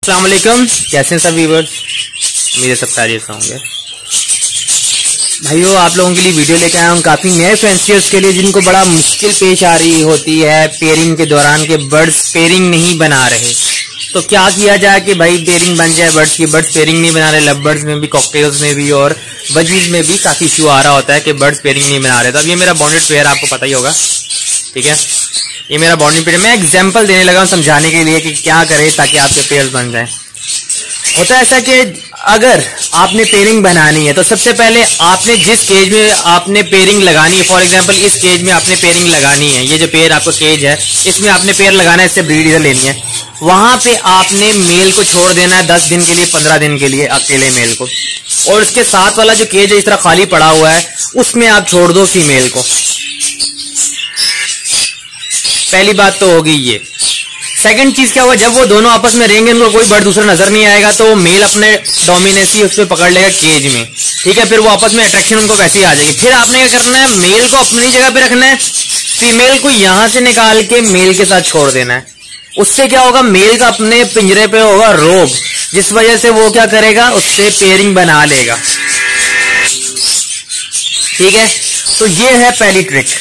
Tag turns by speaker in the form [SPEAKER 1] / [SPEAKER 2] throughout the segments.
[SPEAKER 1] अस्सलाम वालेकुम, कैसे हैं सब व्यूअर्स। मेरे सब खैरियत से होंगे। भाइयों, आप लोगों के लिए वीडियो लेके आया हूँ काफी नए फैंसियर्स के लिए जिनको बड़ा मुश्किल पेश आ रही होती है पेयरिंग के दौरान के बर्ड्स पेयरिंग नहीं बना रहे। तो क्या किया जाए कि भाई पेयरिंग बन जाए बर्ड्स की। बर्ड्स पेयरिंग नहीं बना रहे, लव बर्ड्स में भी, कॉकटेल्स में भी और बजीज में भी काफी इश्यू आ रहा होता है कि बर्ड्स पेयरिंग नहीं बना रहे। तो अब ये मेरा बॉन्डेड पेयर आपको पता ही होगा, ठीक है। ये मेरा बॉन्डिंग पेयर, मैं एग्जांपल देने लगा हूं समझाने के लिए कि क्या करें ताकि आपके पेयर्स बन जाएं। होता है ऐसा कि अगर आपने पेयरिंग बनानी है तो सबसे पहले आपने जिस केज में आपने पेयरिंग लगानी है, फॉर एग्जांपल इस केज में आपने पेयरिंग लगानी है, ये जो पेयर आपका केज है इसमें आपने पेयर लगाना है, इससे ब्रीड इधर लेनी है। वहां पे आपने मेल को छोड़ देना है 10 दिन के लिए, 15 दिन के लिए अकेले मेल को, और उसके साथ वाला जो केज है इस तरह खाली पड़ा हुआ है उसमें आप छोड़ दो फीमेल को। पहली बात तो होगी ये। सेकंड चीज क्या हुआ, जब वो दोनों आपस में रहेंगे उनको कोई बर्ड दूसरा नजर नहीं आएगा तो मेल अपने डोमिनेंसी उस पर पकड़ लेगा केज में, ठीक है। फिर वो आपस में अट्रैक्शन उनको वैसे ही आ जाएगी। फिर आपने क्या करना है, मेल को अपनी जगह पे रखना है, फीमेल को यहां से निकाल के मेल के साथ छोड़ देना है। उससे क्या होगा, मेल का अपने पिंजरे पे होगा रोब, जिस वजह से वो क्या करेगा, उससे पेयरिंग बना लेगा, ठीक है। तो ये है पहली ट्रिक।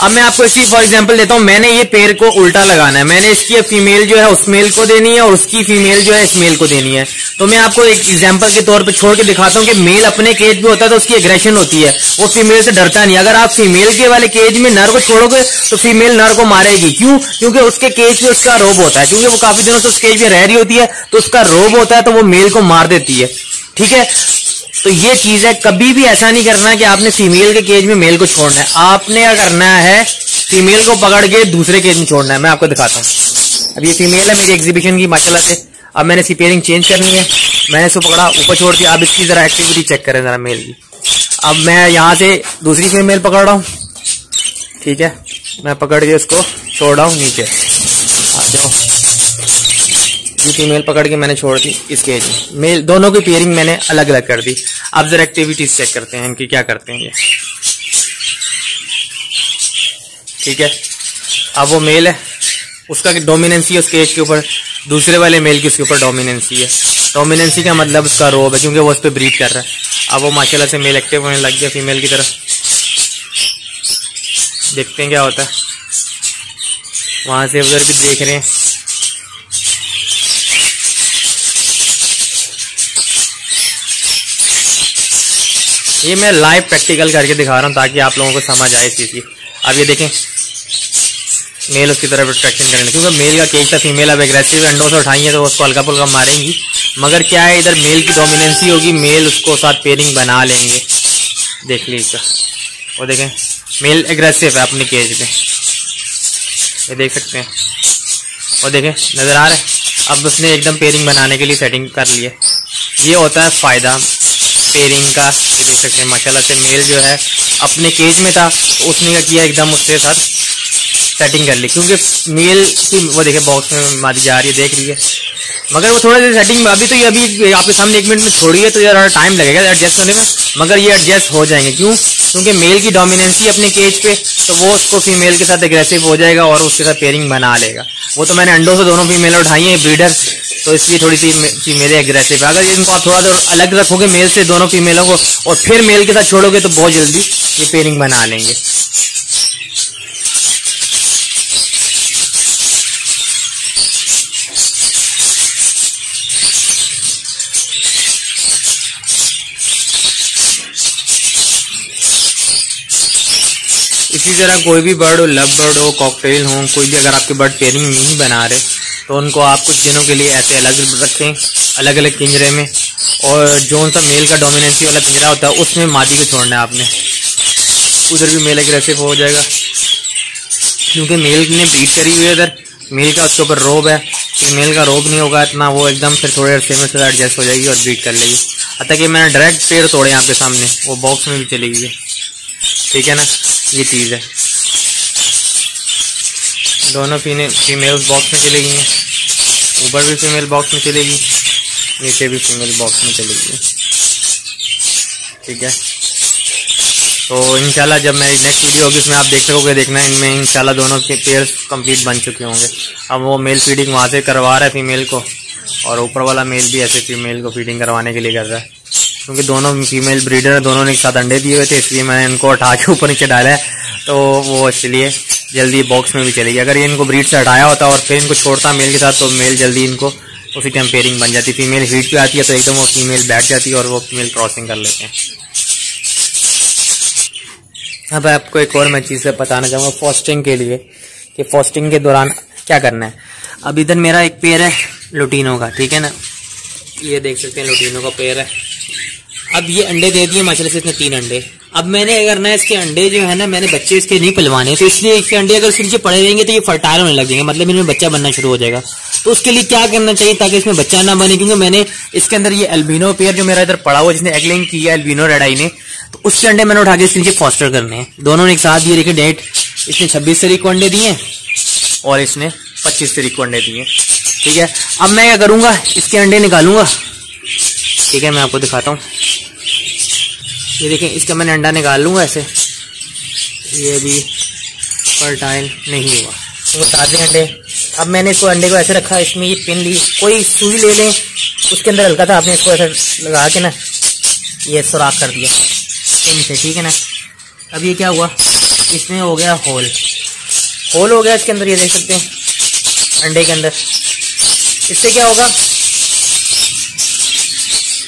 [SPEAKER 1] अब मैं आपको इसकी फॉर एग्जांपल देता हूं। मैंने ये पेयर को उल्टा लगाना है, मैंने इसकी फीमेल जो है उस मेल को देनी है और उसकी फीमेल जो है इस मेल को देनी है। तो मैं आपको एक एग्जांपल के तौर पे छोड़ के दिखाता हूं कि मेल अपने केज में होता है तो उसकी एग्रेशन होती है, वो फीमेल से डरता नहीं। अगर आप फीमेल के वाले केज में नर को छोड़ोगे तो फीमेल नर को मारेगी। क्यों? क्योंकि उसके केज पे उसका रोब होता है, क्योंकि वो काफी दिनों से उस केज में रह रही होती है तो उसका रोब होता है, तो वो मेल को मार देती है, ठीक है। तो ये चीज है, कभी भी ऐसा नहीं करना कि आपने फीमेल के केज में मेल को छोड़ना है। आपने क्या करना है, फीमेल को पकड़ के दूसरे केज में छोड़ना है। मैं आपको दिखाता हूं। अब ये फीमेल है मेरी एग्जीबिशन की माशाल्लाह से। अब मैंने इसकी पेयरिंग चेंज करनी है, मैंने इसको पकड़ा ऊपर छोड़ दिया। अब इसकी जरा एक्टिविटी चेक करें जरा मेल की। अब मैं यहां से दूसरी फीमेल पकड़ रहा हूं, ठीक है। मैं पकड़ के इसको छोड़ रहा हूं नीचे, आ जाओ। ये फीमेल पकड़ के मैंने छोड़ दी इस केज में। मेल दोनों की पेयरिंग मैंने अलग अलग कर दी। अब जरा एक्टिविटीज चेक करते हैं इनकी क्या करते हैं ये, ठीक है। अब वो मेल है, उसका डोमिनेंसी है उस केज के ऊपर, दूसरे वाले मेल की उसके ऊपर डोमिनेंसी है। डोमिनेंसी का मतलब उसका रोब है, क्योंकि वो उस पर ब्रीड कर रहा है। अब वो माशाल्लाह से मेल एक्टिव होने लग गया फीमेल की तरफ। देखते हैं क्या होता है। वहां से उधर भी देख रहे हैं। ये मैं लाइव प्रैक्टिकल करके दिखा रहा हूं ताकि आप लोगों को समझ आए इस चीज की। अब ये देखें, मेल उसकी तरफ अट्रैक्शन करेंगे, क्योंकि मेल का केज था, फीमेल अब एग्रेसिव अंडों से उठाई है तो उसको हल्का फुल्का मारेंगी। मगर क्या है, इधर मेल की डोमिनेंसी होगी, मेल उसको साथ पेयरिंग बना लेंगे। देख लीजिए, वो देखें मेल एग्रेसिव है अपने केज में, ये देख सकते हैं। और देखें नजर आ रहा है, अब उसने एकदम पेयरिंग बनाने के लिए सेटिंग कर ली है। ये होता है फायदा पेयरिंग का। ये देख सकते हैं माशाल्लाह से मेल जो है अपने केज में था, उसने क्या किया, एकदम उसके साथ सेटिंग कर ली। क्योंकि मेल की वो देखे बॉक्स में मारी जा रही है, देख रही है, मगर वो थोड़ा सा सेटिंग अभी तो ये अभी आपके सामने 1 मिनट में छोड़ी है तो यार टाइम लगेगा एडजस्ट होने में, मगर ये एडजस्ट हो जाएंगे। क्यों? क्योंकि मेल की डोमिनेंसी अपने केज पे, तो वो उसको फीमेल के साथ एग्रेसिव हो जाएगा और उसके साथ पेयरिंग बना लेगा। वो तो मैंने अंडों से दोनों फीमेल उठाई है ब्रीडर, तो इसलिए थोड़ी सी फीमेल एग्रेसिव है। अगर इनको आप थोड़ा सा अलग रखोगे मेल से दोनों फीमेलों को और फिर मेल के साथ छोड़ोगे तो बहुत जल्दी ये पेयरिंग बना लेंगे। इसी तरह कोई भी बर्ड हो, लव बर्ड हो, कॉकटेल हो, कोई भी अगर आपके बर्ड पेयरिंग नहीं बना रहे तो उनको आप कुछ दिनों के लिए ऐसे अलग रखें, अलग अलग पिंजरे में, और जो सा मेल का डोमिनेंसी वाला पिंजरा होता है उसमें मादी को छोड़ना है आपने। उधर भी मेल एग्रेसिव हो जाएगा, क्योंकि मेल ने ब्रीड करी हुई है इधर, मेल का उसके ऊपर रोब है, फीमेल का रोब नहीं होगा इतना, वो एकदम फिर थोड़े अरसे में से एडजस्ट हो जाएगी और ब्रीड कर लेगी। अतः कि मैंने डायरेक्ट पेड़ तोड़े आपके सामने, वो बॉक्स में भी चली गई है, ठीक है ना। ये चीज है, दोनों फीमेल बॉक्स में चली गई हैं, ऊपर भी फीमेल बॉक्स में चलेगी, नीचे भी फीमेल बॉक्स में चलेगी, ठीक है। तो इंशाल्लाह जब मेरी नेक्स्ट वीडियो होगी उसमें आप देख सकोगे, देखना इनमें इंशाल्लाह दोनों के पेयर्स कंप्लीट बन चुके होंगे। अब वो मेल फीडिंग वहां से करवा रहा है फीमेल को, और ऊपर वाला मेल भी ऐसे फीमेल को फीडिंग करवाने के लिए कर रहा है, क्योंकि दोनों फीमेल ब्रीडर है, दोनों ने एक साथ अंडे दिए हुए थे, इसलिए मैंने इनको उठा के ऊपर नीचे डाला है, तो वो इसलिए जल्दी बॉक्स में भी चलेगी। अगर ये इनको ब्रीड से हटाया होता और फिर इनको छोड़ता मेल के साथ तो मेल जल्दी इनको उसी टाइम पेयरिंग बन जाती। फीमेल हीट पे आती है तो एकदम वो फीमेल बैठ जाती है और वो फीमेल क्रॉसिंग कर लेते हैं। अब आपको एक और मैं चीज़ बताना चाहूँगा फास्टिंग के लिए कि फास्टिंग के दौरान क्या करना है। अब इधर मेरा एक पेयर है लुटीनो का, ठीक है ना, ये देख सकते हैं लुटीनो का पेयर है। अब ये अंडे दे दिए माशाल्लाह से इसने 3 अंडे। अब मैंने अगर ना इसके अंडे जो है ना, मैंने बच्चे इसके नहीं पलवाने, तो इसलिए इसके अंडे अगर इसके नीचे पड़े रहेंगे तो ये फर्टाइल होने लग जाएंगे, मतलब इनमें बच्चा बनना शुरू हो जाएगा। तो उसके लिए क्या करना चाहिए ताकि इसमें बच्चा ना बने, क्योंकि मैंने इसके अंदर ये एल्बिनो पेयर जो मेरा इधर पड़ा हुआ जिसने एगलिंग की है एल्बिनो रेड आई ने, तो उसके अंडे मैंने उठा के इसके नीचे फॉस्टर करने हैं। दोनों ने एक साथ ये देखिए डेट, इसने 26 तारीख को अंडे दिए और इसने 25 तारीख को अंडे दिए, ठीक है। अब मैं क्या करूंगा, इसके अंडे निकालूंगा, ठीक है, मैं आपको दिखाता हूँ। ये देखें, इसका मैंने अंडा निकाल लूंगा ऐसे, ये भी फर्टाइल नहीं हुआ, वो ताजे अंडे। अब मैंने इसको अंडे को ऐसे रखा, इसमें ये पिन ली, कोई सुई ले लें, उसके अंदर हल्का था, आपने इसको ऐसे लगा के ना ये सुराख कर दिया पिन से, ठीक है ना। अब ये क्या हुआ, इसमें हो गया होल हो गया इसके अंदर, ये देख सकते हैं अंडे के अंदर। इससे क्या होगा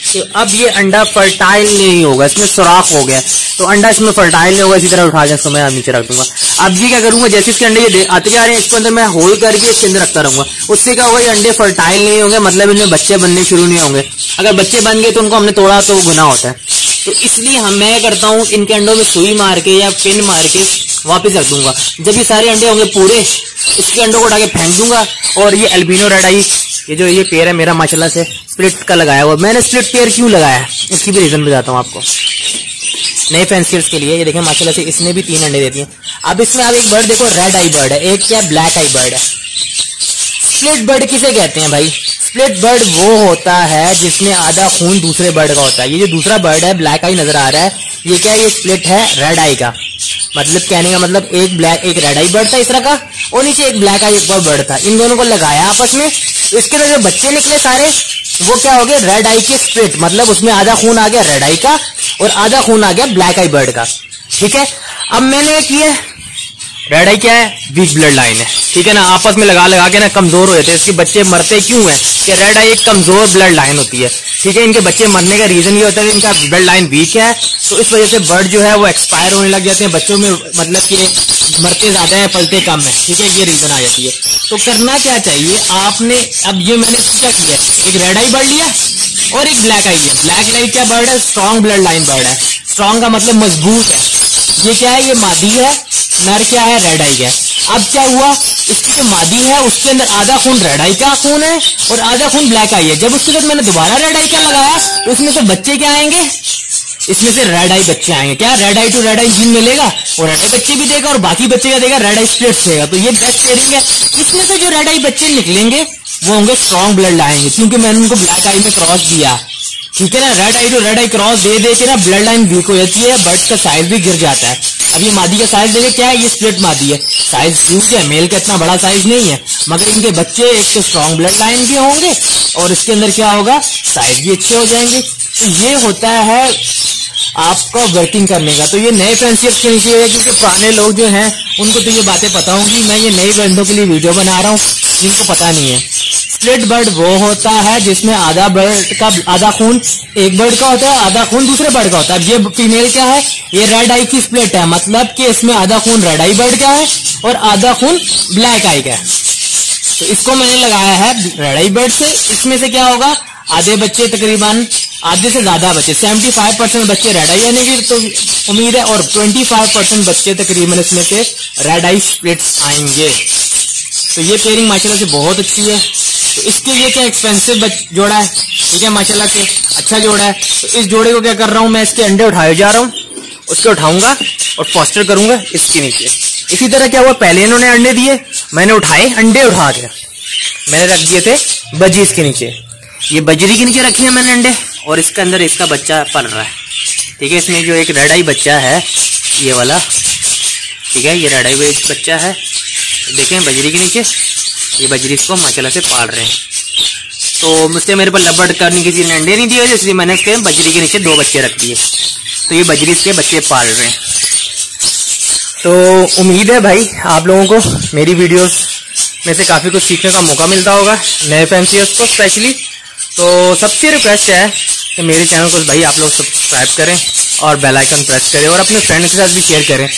[SPEAKER 1] कि अब ये अंडा फर्टाइल नहीं होगा, इसमें सुराख हो गया, तो अंडा इसमें फर्टाइल नहीं होगा। इसी तरह उठा के इसको मैं नीचे रख दूंगा। अब ये क्या करूंगा, जैसे इसके अंडे ये आते जा रहे हैं, इसके अंदर मैं होल करके इसके अंदर रखता रहूंगा। उससे क्या होगा, ये अंडे फर्टाइल नहीं होंगे, मतलब इनमें बच्चे बनने शुरू नहीं होंगे। अगर बच्चे बन गए तो उनको हमने तोड़ा तो गुनाह होता है। तो इसलिए मैं करता हूँ, इनके अंडों में सुई मार के या पिन मार के वापस रख दूंगा। जब ये सारे अंडे होंगे पूरे, इसके अंडों को उठा के फेंक दूंगा। और ये एल्बिनो रेड आई, ये जो ये पेयर है मेरा माशाल्लाह से स्प्लिट का लगाया हुआ। मैंने स्प्लिट पेयर क्यों लगाया, इसकी भी रीजन बताता हूँ आपको, नए फैंसियर्स के लिए। ये देखें माशाल्लाह से इसने भी 3 अंडे देती हैं। अब इसमें आप एक बर्ड देखो, रेड आई बर्ड है, एक क्या ब्लैक आई बर्ड है। स्प्लिट बर्ड किसे कहते हैं भाई? स्प्लिट बर्ड वो होता है जिसमें आधा खून दूसरे बर्ड का होता है। ये जो दूसरा बर्ड है ब्लैक आई नजर आ रहा है, ये क्या है, ये स्प्लिट है रेड आई का। मतलब कहने का मतलब एक ब्लैक एक रेड आई बर्ड था इस तरह का, और नीचे एक ब्लैक आई एक और बर्ड था। इन दोनों को लगाया आपस में, तो इसके अंदर जो बच्चे निकले सारे वो क्या हो गए, रेड आई के स्प्लिट, मतलब उसमें आधा खून आ गया रेड आई का और आधा खून आ गया ब्लैक आई बर्ड का, ठीक है। अब मैंने किया, रेड आई क्या है, वीक ब्लड लाइन है, ठीक है ना। आपस में लगा के ना कमजोर हो जाते हैं। इसके बच्चे मरते क्यों हैं कि रेड आई एक कमजोर ब्लड लाइन होती है, ठीक है। इनके बच्चे मरने का रीजन ये होता है कि इनका ब्लड लाइन वीक है, तो इस वजह से बर्ड जो है वो एक्सपायर होने लग जाते हैं बच्चों में, मतलब कि मरते ज्यादा है पलते कम है, ठीक है, ये रीजन आ जाती है। तो करना क्या चाहिए आपने, अब ये मैंने क्या किया, एक रेड आई बर्ड लिया और एक ब्लैक आई है। ब्लैक आई क्या बर्ड है, स्ट्रॉन्ग ब्लड लाइन बर्ड है। स्ट्रॉन्ग का मतलब मजबूत है। ये क्या है, ये मादी है, नर क्या है, रेड आई है। अब क्या हुआ, इसकी जो मादी है उसके अंदर आधा खून रेड आई का खून है और आधा खून ब्लैक आई है। जब उसके बाद मैंने दोबारा रेड आई का लगाया तो उसमें से बच्चे क्या आएंगे, इसमें से रेड आई बच्चे आएंगे। क्या red eye to red eye gene मिलेगा और रेड आई बच्चे भी देगा और बाकी बच्चे क्या देगा, रेड आई स्प्लिट्स देगा। तो ये बेस्ट पेयरिंग है। इसमें से जो रेड आई बच्चे निकलेंगे वो होंगे स्ट्रॉन्ग ब्लड लाएंगे, क्योंकि मैंने उनको ब्लैक आई में क्रॉस दिया, ठीक है ना। Red eye to red eye cross दे के ना ब्लड लाइन वीक हो जाती है, बर्ड्स का साइज भी गिर जाता है। अब ये मादी का साइज देखे क्या है, ये स्प्लिट मादी है, साइज ह्यूज है, मेल का इतना बड़ा साइज नहीं है, मगर इनके बच्चे एक तो स्ट्रॉन्ग ब्लड लाइन के होंगे और इसके अंदर क्या होगा, साइज भी अच्छे हो जाएंगे। तो ये होता है आपका वर्किंग करने का। तो ये नए फैंसियर्स के नीचे है, क्योंकि पुराने लोग जो हैं उनको तो ये बातें पता होंगी। मैं ये नए बंदों के लिए वीडियो बना रहा हूँ जिनको पता नहीं है। स्प्लिट बर्ड वो होता है जिसमें आधा बर्ड का आधा खून एक बर्ड का होता है, आधा खून दूसरे बर्ड का होता है। ये फीमेल क्या है, ये रेड आई की स्प्लिट है, मतलब कि इसमें आधा खून रेड आई बर्ड का है और आधा खून ब्लैक आई का है। तो इसको मैंने लगाया है रेड आई बर्ड से। इसमें से क्या होगा, आधे बच्चे तकरीबन आधे से ज्यादा बच्चे 75% बच्चे रेड आई आने की तो उम्मीद है और 25% बच्चे तकरीबन इसमें से रेड आई स्प्लिट्स आएंगे। तो ये पेयरिंग माशाल्लाह से बहुत अच्छी है। तो इसके लिए क्या एक्सपेंसिव जोड़ा है, ठीक है, माशाल्लाह से अच्छा जोड़ा है। तो इस जोड़े को क्या कर रहा हूं मैं, इसके अंडे उठाए जा रहा हूं, उसके उठाऊंगा और फॉस्टर करूंगा इसके नीचे। इसी तरह क्या हुआ, पहले इन्होंने अंडे दिए, मैंने उठाए, अंडे उठा के मैंने रख दिए थे बजीज के नीचे। ये बजरी के नीचे रखे हैं मैंने अंडे और इसके अंदर इसका बच्चा पल रहा है, ठीक है। इसमें जो एक रेड आई बच्चा है ये वाला, ठीक है, ये रेड आई बच्चा है, देखें बजरी के नीचे, ये बजरी इसको माशाल्लाह से पाल रहे हैं। तो मुझसे मेरे पर लबड़ करने किसी ने अंडे नहीं दिए, इसलिए मैंने इसके बजरी के नीचे 2 बच्चे रख दिए। तो ये बजरी के बच्चे पाल रहे हैं। तो उम्मीद है भाई आप लोगों को मेरी वीडियोस में से काफ़ी कुछ सीखने का मौका मिलता होगा, नए फैंसियर्स को स्पेशली। तो सबसे रिक्वेस्ट है कि मेरे चैनल को भाई आप लोग सब्सक्राइब करें और बेल आइकन प्रेस करें और अपने फ्रेंड के साथ भी शेयर करें।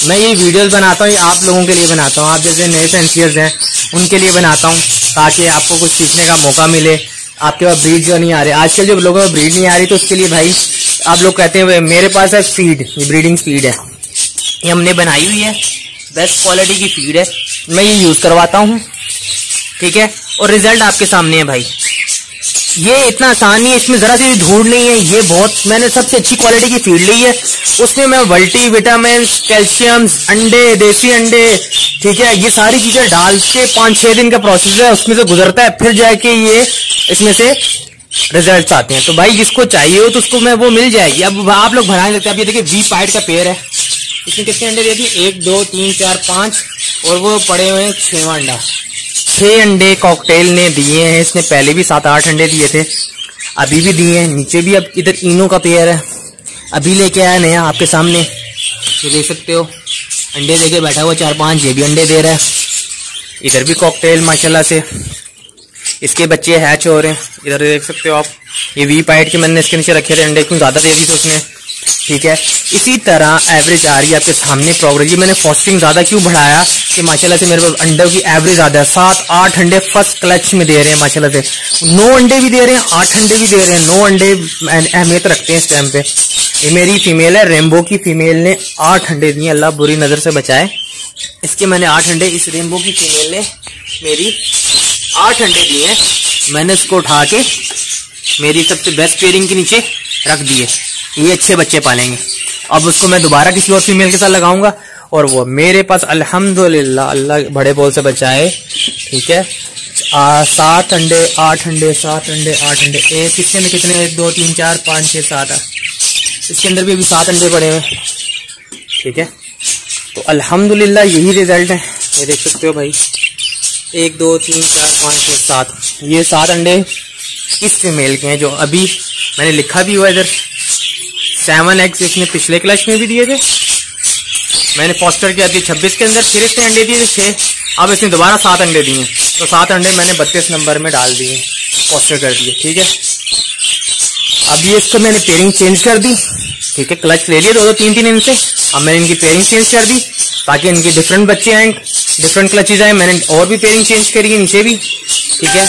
[SPEAKER 1] मैं ये वीडियोस बनाता हूँ, ये आप लोगों के लिए बनाता हूँ, आप जैसे नए फैंसियर्स हैं उनके लिए बनाता हूँ, ताकि आपको कुछ सीखने का मौका मिले। आपके पास ब्रीड जो नहीं आ रहे, आजकल जो लोगों को ब्रीड नहीं आ रही, तो उसके लिए भाई आप लोग कहते हैं मेरे पास है फीड, ये ब्रीडिंग फीड है, ये हमने बनाई हुई है, बेस्ट क्वालिटी की फीड है, मैं ये यूज करवाता हूँ, ठीक है। और रिजल्ट आपके सामने है भाई, ये इतना आसान नहीं है, इसमें जरा सी भी धूल नहीं है, ये बहुत मैंने सबसे अच्छी क्वालिटी की फीड ली है। उसमें मैं मल्टी विटामिन, कैल्शियम, अंडे, देसी अंडे, ठीक है, ये सारी चीजें डाल के 5-6 दिन का प्रोसेस है, उसमें से गुजरता है, फिर जाके ये इसमें से रिजल्ट आते हैं। तो भाई जिसको चाहिए हो तो उसको मैं वो मिल जाएगी। अब आप लोग बनाने लगते हैं। अब ये देखिए वी पाइट का पेड़ है, इसमें कितने अंडे दे दिए, 1 2 3 4 5 और वो पड़े हुए हैं 6वां अंडा। 6 अंडे कॉकटेल ने दिए हैं, इसने पहले भी 7-8 अंडे दिए थे, अभी भी दिए हैं, नीचे भी। अब इधर इनो का पेयर है, अभी लेके आया नया आपके सामने, ये देख सकते हो, अंडे देके बैठा हुआ 4-5, ये भी अंडे दे रहा है। इधर भी कॉकटेल माशाल्लाह से इसके बच्चे हैच हो रहे हैं, इधर देख सकते हो आप। ये वी पाइट के मैंने इसके नीचे रखे थे अंडे, क्यों ज्यादा दे दी तो उसने, ठीक है। इसी तरह एवरेज आ रही है आपके सामने प्रोग्रेस। मैंने फॉस्टिंग ज्यादा क्यों बढ़ाया कि माशाल्लाह से मेरे पास अंडों की एवरेज ज्यादा है, 7-8 अंडे फर्स्ट क्लच में दे रहे हैं माशाल्लाह से, 9 अंडे भी दे रहे हैं, 8 अंडे भी दे रहे हैं। 9 अंडे अहमियत रखते हैं इस टाइम पे। ये मेरी फीमेल है, रेनबो की फीमेल ने 8 अंडे दिए, अल्लाह बुरी नजर से बचाए। इसके मैंने 8 अंडे, इस रेनबो की फीमेल ने मेरी 8 अंडे दिए हैं, मैंने इसको उठा के मेरी सबसे बेस्ट पेयरिंग के नीचे रख दिए। ये अच्छे बच्चे पालेंगे। अब उसको मैं दोबारा किसी और फीमेल के साथ लगाऊंगा और वो मेरे पास अल्हम्दुलिल्लाह अल्लाह बड़े बोल से बचाए, ठीक है। 7 अंडे 8 अंडे 7 अंडे 8 अंडे, एक इसके अंदर कितने, 1 2 3 4 5 6 7 इसके अंदर भी अभी 7 अंडे पड़े हुए, ठीक है। तो अल्हम्दुलिल्लाह यही रिजल्ट है, ये देख सकते हो भाई, 1 2 3 4 5 6 7, ये 7 अंडे इस फीमेल के हैं, जो अभी मैंने लिखा भी हुआ इधर 7 एग्स इसने पिछले क्लच में भी दिए थे, मैंने फोस्टर किया थी 26 के अंदर, फिर इसने अंडे दिए थे 6, अब इसने दोबारा 7 अंडे दिए, तो 7 अंडे मैंने 32 नंबर में डाल दिए, फोस्टर कर दिए, ठीक है। अब ये इसको मैंने पेयरिंग चेंज कर दी, ठीक है, क्लच ले लिए 2-3 इनसे, अब मैंने इनकी पेयरिंग चेंज कर दी ताकि इनके डिफरेंट बच्चे आए, डिफरेंट क्लचेज आए। मैंने और भी पेयरिंग चेंज करी है नीचे भी, ठीक है।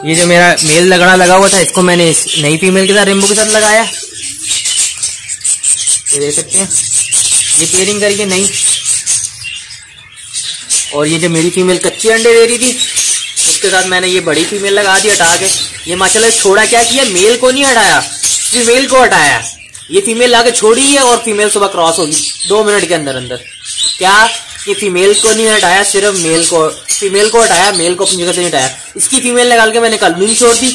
[SPEAKER 1] ये जो मेरा मेल लगड़ा लगा हुआ था, इसको मैंने इस नई फीमेल के साथ, रेनबो के साथ लगाया, ये देख सकते हैं, ये पेयरिंग करके नहीं। और ये जो मेरी फीमेल कच्चे अंडे दे रही थी, उसके साथ मैंने ये बड़ी फीमेल लगा दी हटा के। ये माशाल्लाह छोड़ा क्या किया, मेल को नहीं हटाया, फीमेल को हटाया। ये फीमेल लाके छोड़ी है और फीमेल सुबह क्रॉस होगी 2 मिनट के अंदर अंदर। क्या ये फीमेल को नहीं हटाया, सिर्फ मेल को, फीमेल को हटाया, मेल को अपनी जगह से नहीं हटाया। इसकी फीमेल निकाल के मैंने कल में छोड़ दी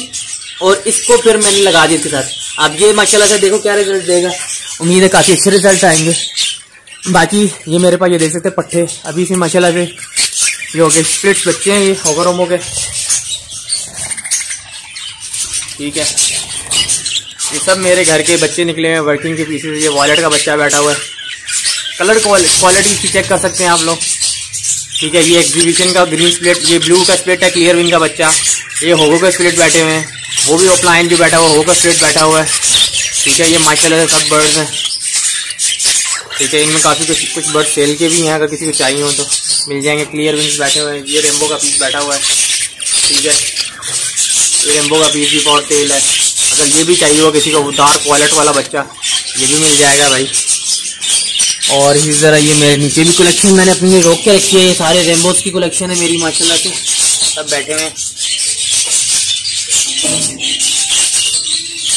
[SPEAKER 1] और इसको फिर मैंने लगा दी इसके साथ। अब ये माशाल्लाह से देखो क्या रिजल्ट देगा, उम्मीद है काफी अच्छे रिजल्ट आएंगे। बाकी ये मेरे पास ये देख सकते हैं पट्टे, अभी से माशाल्लाह से ये हो गए स्प्लिट्स बच्चे हैं, ये होगरोमो के, ठीक है। ये सब मेरे घर के बच्चे निकले हैं, वर्किंग के पीछे। ये वॉलेट का बच्चा बैठा हुआ है, कलर क्वालिटी इसकी चेक कर सकते हैं आप लोग, ठीक है। ये एग्जीबिशन का ग्रीन स्प्लिट, ये ब्लू का स्प्लिट है, क्लियर विंग का बच्चा। ये होगो का स्प्लिट बैठे हुए हैं, वो भी ऑफलाइन जो बैठा हुआ होगो का स्प्लिट बैठा हुआ है, ठीक है। ये माशाल्लाह से सब बर्ड्स हैं, ठीक है। इनमें काफी कुछ बर्ड सेल के भी हैं, अगर किसी को चाहिए हो तो मिल जाएंगे। क्लियर विंग्स बैठे हुए हैं, ये रेनबो का पीस बैठा हुआ है, ठीक है। ये रेनबो का पीस भी फॉर सेल है, अगर ये भी चाहिए हो किसी को डार्क वॉलेट वाला बच्चा, ये भी मिल जाएगा भाई। और इसी तरह ये मेरे नीचे भी कलेक्शन मैंने अपने लिए रोक के रखी है, ये सारे रेनबोज की कलेक्शन है मेरी माशाल्लाह से, सब बैठे हुए हैं,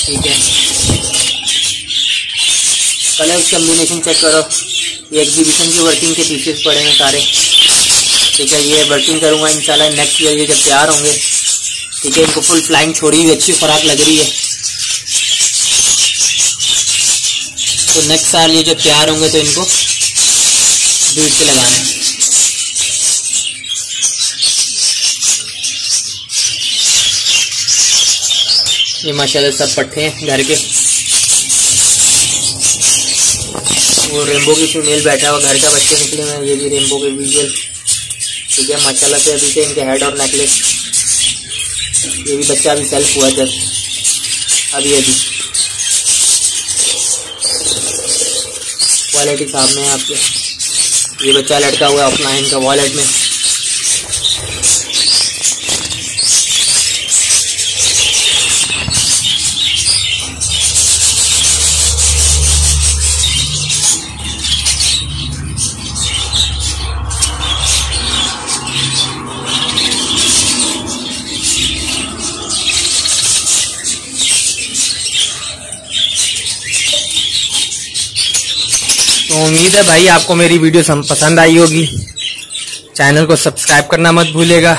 [SPEAKER 1] ठीक है। कलर कॉम्बिनेशन चेक करो, ये एग्जीबिशन की वर्किंग के पीसेस पड़े हैं सारे, ठीक है। ये वर्किंग करूंगा इंशाल्लाह नेक्स्ट ईयर, ये जब तैयार होंगे, ठीक है। इनको फुल फ्लाइंग छोड़ी हुई अच्छी खुराक लग रही है, तो नेक्स्ट साल ये जब तैयार होंगे तो इनको ब्रीड पे लगाना है। ये माशाल्लाह सब पट्टे हैं घर के। वो रेनबो की फीमेल बैठा हुआ, घर का बच्चे निकले हुए हैं। ये भी रेनबो के विजुअल, ठीक है माशाल्लाह से। अभी से इनके हेड और नेकलेस, ये भी बच्चा अभी सेल्फ हुआ जस्ट अभी क्वालिटी सामने है आपके। ये बच्चा लटका हुआ है अपना इनका वॉलेट में। तो उम्मीद है भाई आपको मेरी वीडियो पसंद आई होगी। चैनल को सब्सक्राइब करना मत भूलेगा।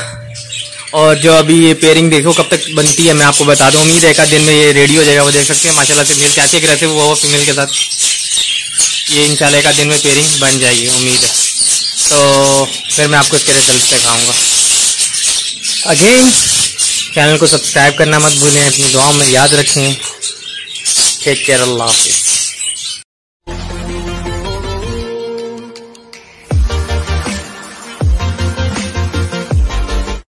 [SPEAKER 1] और जो अभी ये पेयरिंग देखो कब तक बनती है मैं आपको बता दूं। उम्मीद है एक दिन में ये रेडी हो जाएगा। वो देख सकते हैं माशाल्लाह से मेल कैसे रहते वो फीमेल के साथ। ये इंशाल्लाह एक दिन में पेयरिंग बन जाएगी उम्मीद है। तो फिर मैं आपको इसके रिजल्ट दिखाऊंगा। अगेन चैनल को सब्सक्राइब करना मत भूलें। अपनी दुआओं में याद रखें। टेक केयर, अल्लाह हाफिज़।